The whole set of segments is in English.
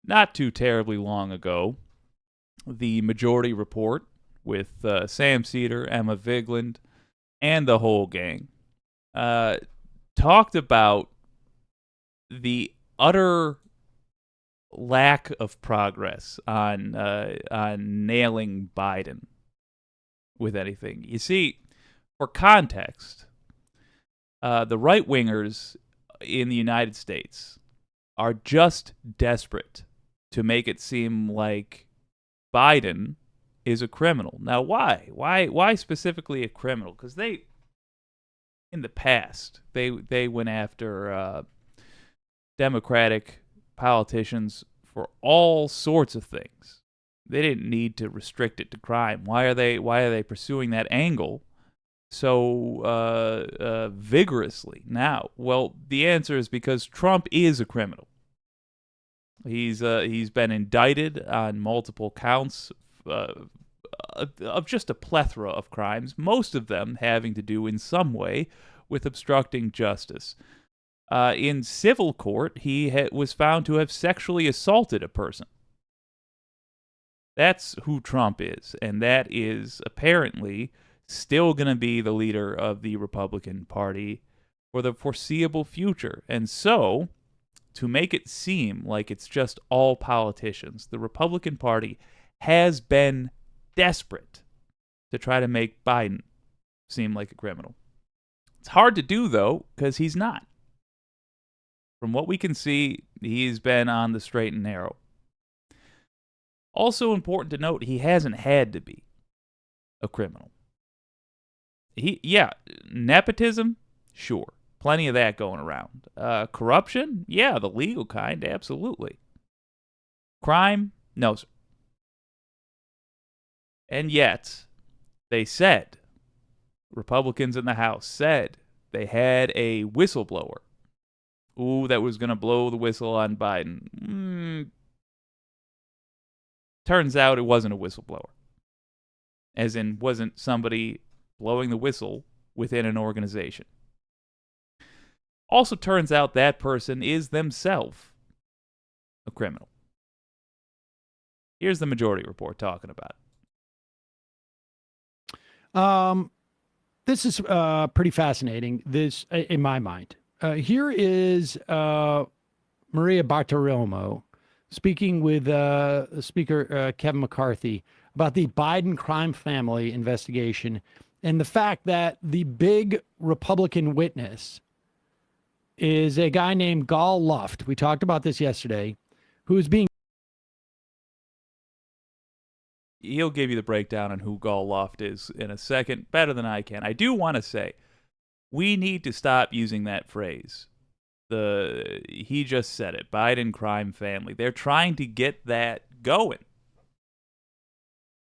not too terribly long ago, the Majority Report with Sam Cedar, Emma Vigeland, and the whole gang uh, talked about the utter lack of progress on nailing Biden with anything. You see, for context, the right wingers in the United States are just desperate to make it seem like Biden is a criminal. Now, why? Why specifically a criminal? Because in the past, they went after Democratic politicians for all sorts of things. They didn't need to restrict it to crime. Why are they pursuing that angle so vigorously now? Well, the answer is because Trump is a criminal. He's been indicted on multiple counts of just a plethora of crimes, most of them having to do in some way with obstructing justice. In civil court, he was found to have sexually assaulted a person. That's who Trump is, and that is apparently still going to be the leader of the Republican Party for the foreseeable future. And so, to make it seem like it's just all politicians, the Republican Party has been desperate to try to make Biden seem like a criminal. It's hard to do, though, because he's not. From what we can see, he's been on the straight and narrow. Also important to note, he hasn't had to be a criminal. Nepotism, sure. Plenty of that going around. Corruption, yeah, the legal kind, absolutely. Crime, no, sir. And yet, they said, Republicans in the House said they had a whistleblower. Ooh, that was going to blow the whistle on Biden. Turns out it wasn't a whistleblower. As in, wasn't somebody blowing the whistle within an organization. Also turns out that person is themselves a criminal. Here's the Majority Report talking about it. This is pretty fascinating, this in my mind. Here is Maria Bartiromo speaking with Speaker Kevin McCarthy about the Biden crime family investigation and the fact that the big Republican witness is a guy named Gal Luft. We talked about this yesterday, who is being... He'll give you the breakdown on who Gal Luft is in a second, better than I can. I do want to say, we need to stop using that phrase. He just said it, Biden crime family. They're trying to get that going.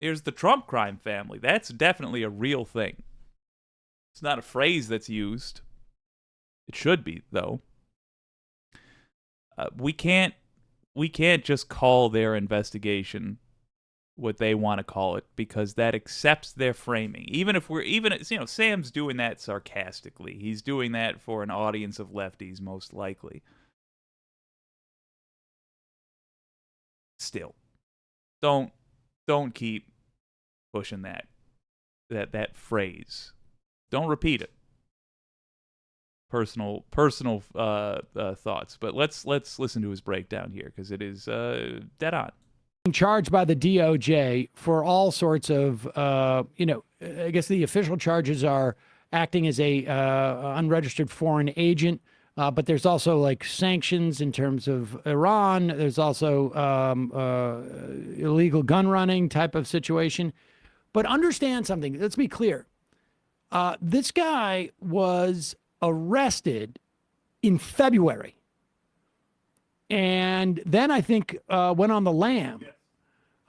Here's the Trump crime family. That's definitely a real thing. It's not a phrase that's used. It should be, though. We can't just call their investigation what they want to call it, because that accepts their framing. Sam's doing that sarcastically. He's doing that for an audience of lefties, most likely. Still, don't keep pushing that phrase. Don't repeat it. Personal thoughts, but let's listen to his breakdown here, because it is dead on. Charged by the DOJ for all sorts of, I guess the official charges are acting as a unregistered foreign agent, but there's also like sanctions in terms of Iran. There's also illegal gun running type of situation. But understand something. Let's be clear. This guy was arrested in February, and then I think went on the lam.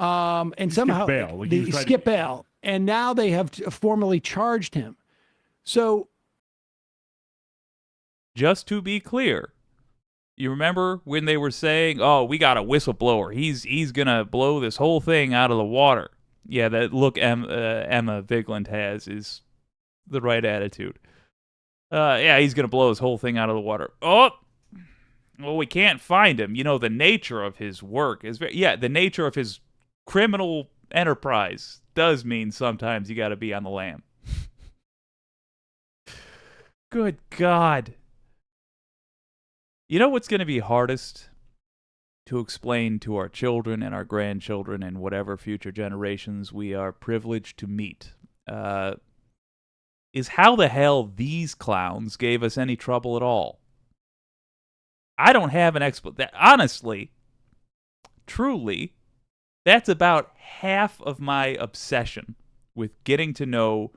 And somehow they skip bail, and now they have formally charged him. So, just to be clear, you remember when they were saying, "Oh, we got a whistleblower. He's gonna blow this whole thing out of the water." Yeah, that look Emma Vigeland has is the right attitude. Yeah, he's gonna blow this whole thing out of the water. Oh, Well, we can't find him. The nature of his work is the nature of his criminal enterprise does mean sometimes you got to be on the lam. Good God. You know what's going to be hardest to explain to our children and our grandchildren and whatever future generations we are privileged to meet? Is how the hell these clowns gave us any trouble at all. I don't have an explanation. Honestly, truly, that's about half of my obsession with getting to know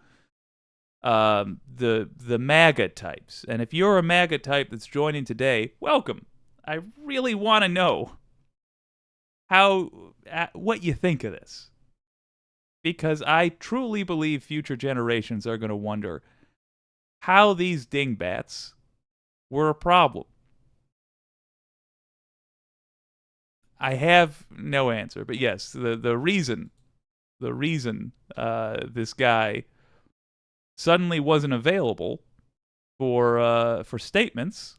the MAGA types. And if you're a MAGA type that's joining today, welcome. I really want to know what you think of this. Because I truly believe future generations are going to wonder how these dingbats were a problem. I have no answer, but yes, the reason this guy suddenly wasn't available for statements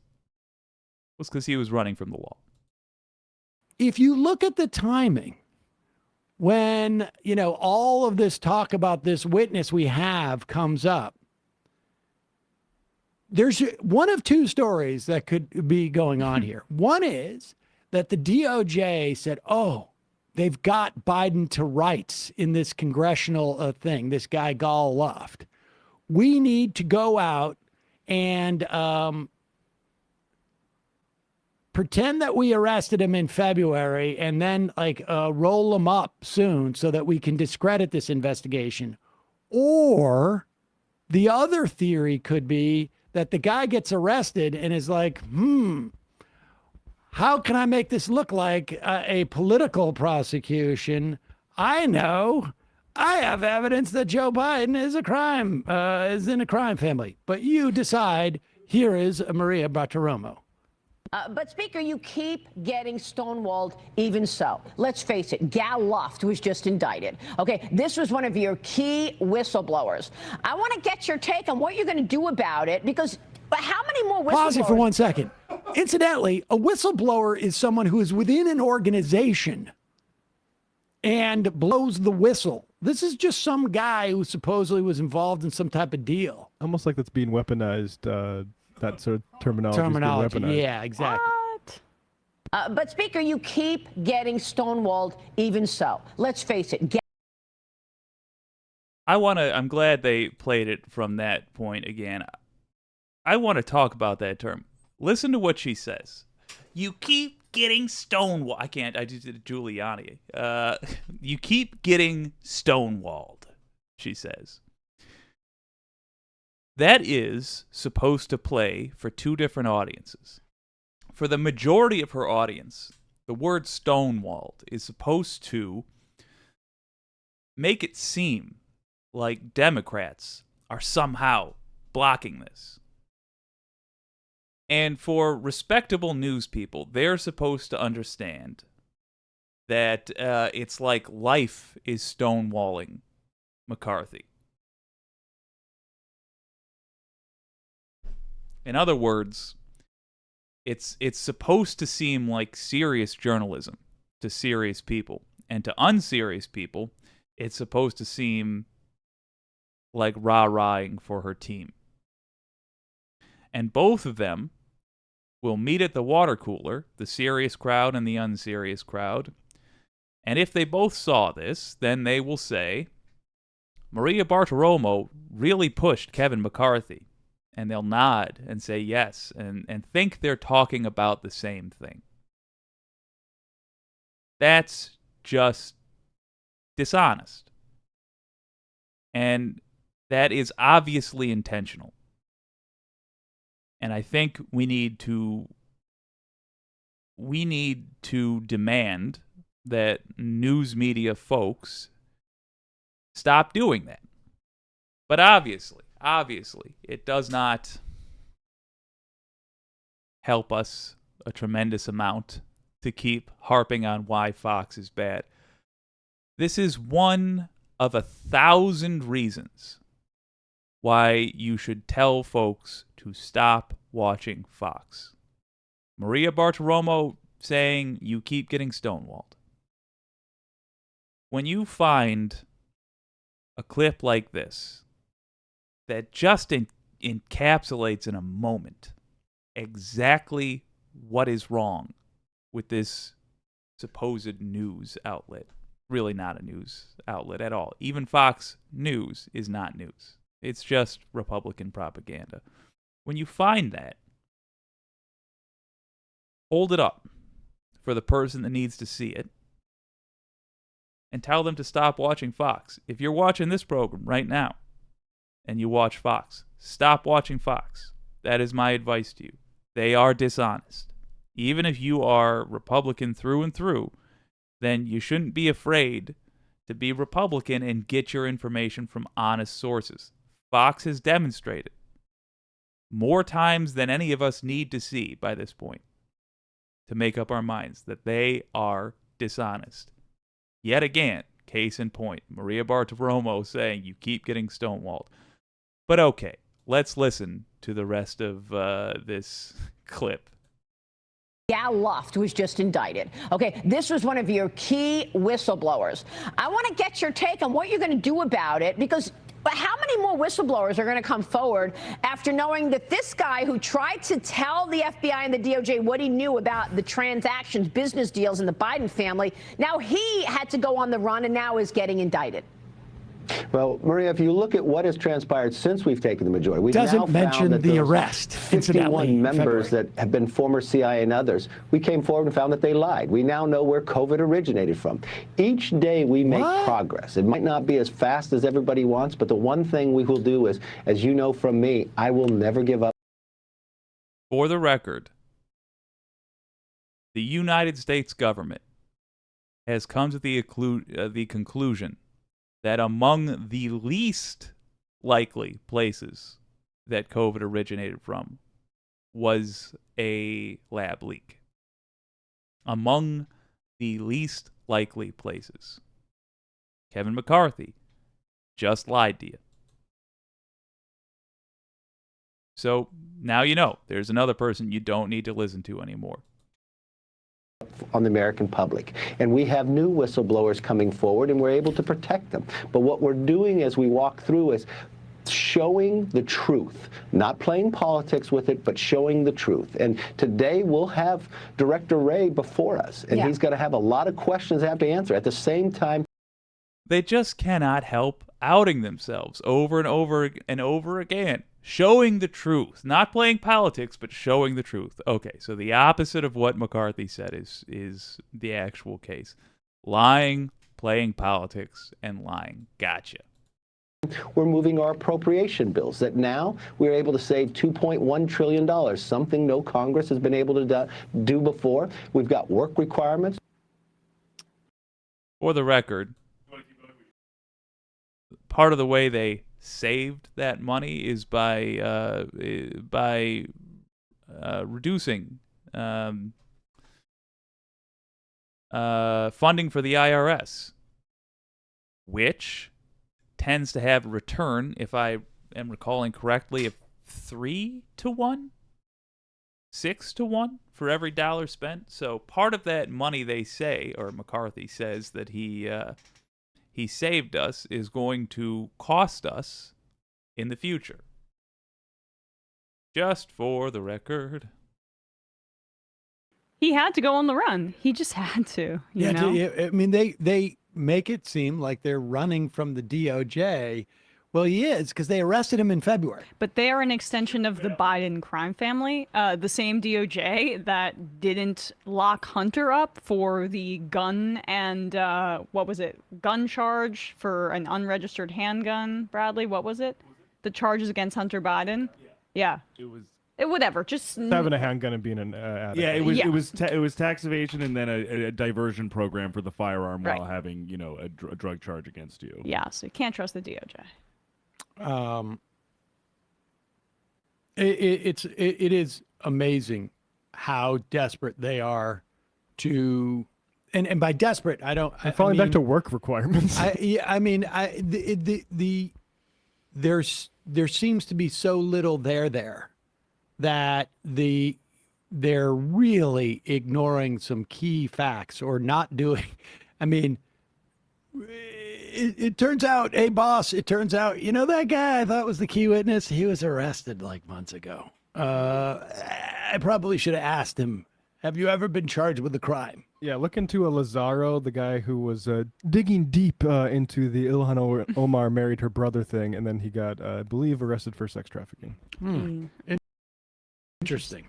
was because he was running from the law. If you look at the timing, when, all of this talk about this witness we have comes up, there's one of two stories that could be going on here. One is that the DOJ said, oh, they've got Biden to rights in this congressional thing, this guy Gal Luft. We need to go out and pretend that we arrested him in February and then roll him up soon so that we can discredit this investigation. Or the other theory could be that the guy gets arrested and is like, how can I make this look like a political prosecution? I know. I have evidence that Joe Biden is is in a crime family. But you decide, here is Maria Bartiromo. But, Speaker, you keep getting stonewalled even so. Let's face it, Gal Luft was just indicted. Okay, this was one of your key whistleblowers. I want to get your take on what you're going to do about it, because how many more whistleblowers... Pause it for 1 second. Incidentally, a whistleblower is someone who is within an organization and blows the whistle. This is just some guy who supposedly was involved in some type of deal. Almost like that's being weaponized. That sort of terminology. Yeah, exactly. What? But, Speaker, you keep getting stonewalled even so. Let's face it. I'm glad they played it from that point again. I want to talk about that term. Listen to what she says. You keep getting stonewalled. I just did Giuliani. You keep getting stonewalled, she says. That is supposed to play for two different audiences. For the majority of her audience, the word stonewalled is supposed to make it seem like Democrats are somehow blocking this. And for respectable news people, they're supposed to understand that it's like life is stonewalling McCarthy. In other words, it's supposed to seem like serious journalism to serious people. And to unserious people, it's supposed to seem like rah-rahing for her team. And both of them will meet at the water cooler, the serious crowd and the unserious crowd. And if they both saw this, then they will say, Maria Bartiromo really pushed Kevin McCarthy. And they'll nod and say yes and think they're talking about the same thing. That's just dishonest. And that is obviously intentional. And I think we need to demand that news media folks stop doing that. But obviously, it does not help us a tremendous amount to keep harping on why Fox is bad. This is one of 1,000 reasons why you should tell folks to stop watching Fox. Maria Bartiromo saying you keep getting stonewalled. When you find a clip like this that just encapsulates in a moment exactly what is wrong with this supposed news outlet, really not a news outlet at all. Even Fox News is not news. It's just Republican propaganda. When you find that, hold it up for the person that needs to see it and tell them to stop watching Fox. If you're watching this program right now and you watch Fox, stop watching Fox. That is my advice to you. They are dishonest. Even if you are Republican through and through, then you shouldn't be afraid to be Republican and get your information from honest sources. Fox has demonstrated more times than any of us need to see by this point to make up our minds that they are dishonest. Yet again, case in point, Maria Bartiromo saying you keep getting stonewalled. But okay, let's listen to the rest of this clip. Gal Luft was just indicted. Okay, this was one of your key whistleblowers. I want to get your take on what you're going to do about it, because how many more whistleblowers are going to come forward after knowing that this guy who tried to tell the FBI and the DOJ what he knew about the transactions, business deals in the Biden family, now he had to go on the run and now is getting indicted? Well, Maria, if you look at what has transpired since we've taken the majority, we've Doesn't now mention found that the those arrest, incidentally, 51 members February. that have been former CIA and others, we came forward and found that they lied. We now know where COVID originated from. Each day we make progress. It might not be as fast as everybody wants, but the one thing we will do is, as you know from me, I will never give up. For the record, the United States government has come to the conclusion that among the least likely places that COVID originated from was a lab leak. Among the least likely places. Kevin McCarthy just lied to you. So now you know there's another person you don't need to listen to anymore. On the American public. And we have new whistleblowers coming forward, and we're able to protect them. But what we're doing as we walk through is showing the truth, not playing politics with it, but showing the truth. And today we'll have Director Wray before us, and he's going to have a lot of questions to have to answer. At the same time, they just cannot help outing themselves over and over and over again. Showing the truth. Not playing politics, but showing the truth. Okay, so the opposite of what McCarthy said is the actual case. Lying, playing politics, and lying. Gotcha. we're moving our appropriation bills, that now we're able to save $2.1 trillion, something no Congress has been able to do before. We've got work requirements. For the record, part of the way they saved that money is by reducing funding for the IRS, which tends to have a return, if I am recalling correctly, of 3 to 1, 6 to 1 for every dollar spent. So part of that money, they say, or McCarthy says that he saved us, is going to cost us in the future. Just for the record. He had to go on the run. He just had to, you know? I mean, they make it seem like they're running from the DOJ. Well, he is, because they arrested him in February. But they are an extension of the Biden crime family, the same DOJ that didn't lock Hunter up for the gun and, gun charge for an unregistered handgun. Bradley, what was it? The charges against Hunter Biden? Yeah. It was whatever, just having a handgun and being an addict. Yeah, it was tax evasion and then a diversion program for the firearm while having a drug charge against you. Yeah, so you can't trust the DOJ. It is amazing how desperate they are to, and by desperate I don't. They're falling back to work requirements. There seems to be so little there that the they're really ignoring some key facts or not doing. I mean, it turns out, hey, boss, it turns out, that guy I thought was the key witness, he was arrested like months ago. I probably should have asked him, have you ever been charged with a crime? Yeah, look into a Lazaro, the guy who was digging deep into the Ilhan Omar married her brother thing, and then he got, I believe, arrested for sex trafficking. Interesting.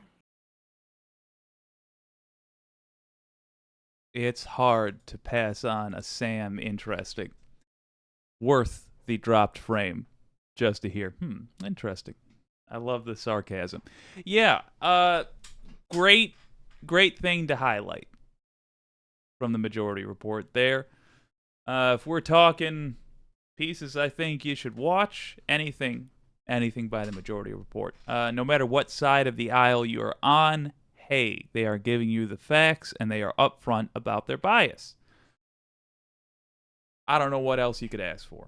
It's hard to pass on a Sam interesting. Worth the dropped frame just to hear, interesting. I love the sarcasm. Yeah, great thing to highlight from the majority report there. If we're talking pieces I think you should watch, anything by the majority report. No matter what side of the aisle you're on, hey, they are giving you the facts and they are upfront about their bias. I don't know what else you could ask for.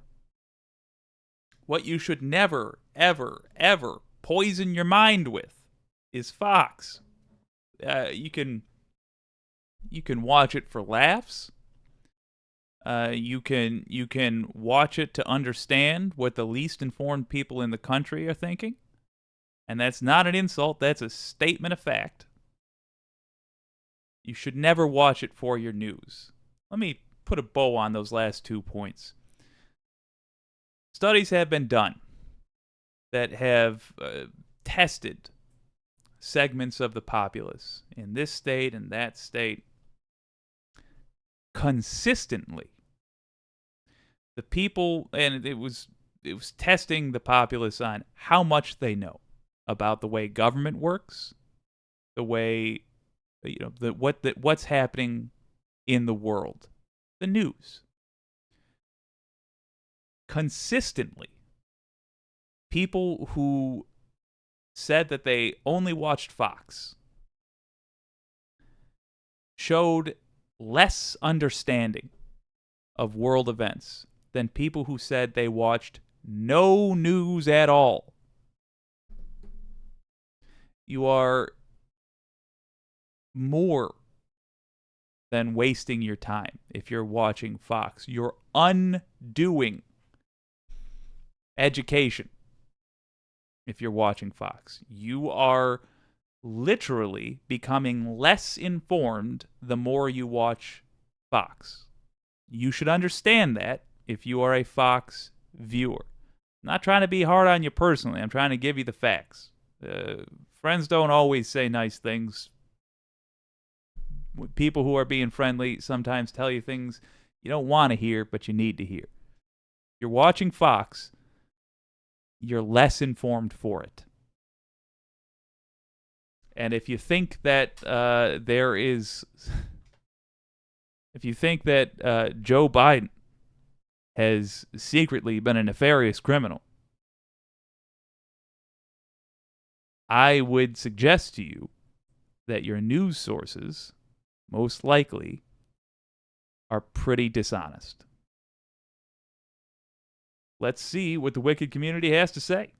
What you should never, ever, ever poison your mind with is Fox. You can watch it for laughs. You can watch it to understand what the least informed people in the country are thinking. And that's not an insult, that's a statement of fact. You should never watch it for your news. Let me put a bow on those last 2 points. Studies have been done that have tested segments of the populace in this state and that state consistently. The people, and it was testing the populace on how much they know about the way government works, the way, what's happening in the world, the news. Consistently, people who said that they only watched Fox showed less understanding of world events than people who said they watched no news at all. You are more than wasting your time if you're watching Fox. You're undoing education if you're watching Fox. You are literally becoming less informed the more you watch Fox. You should understand that if you are a Fox viewer. I'm not trying to be hard on you personally. I'm trying to give you the facts. Friends don't always say nice things. People who are being friendly sometimes tell you things you don't want to hear, but you need to hear. If you're watching Fox, you're less informed for it. And if you think that Joe Biden has secretly been a nefarious criminal, I would suggest to you that your news sources most likely are pretty dishonest. Let's see what the wicked community has to say.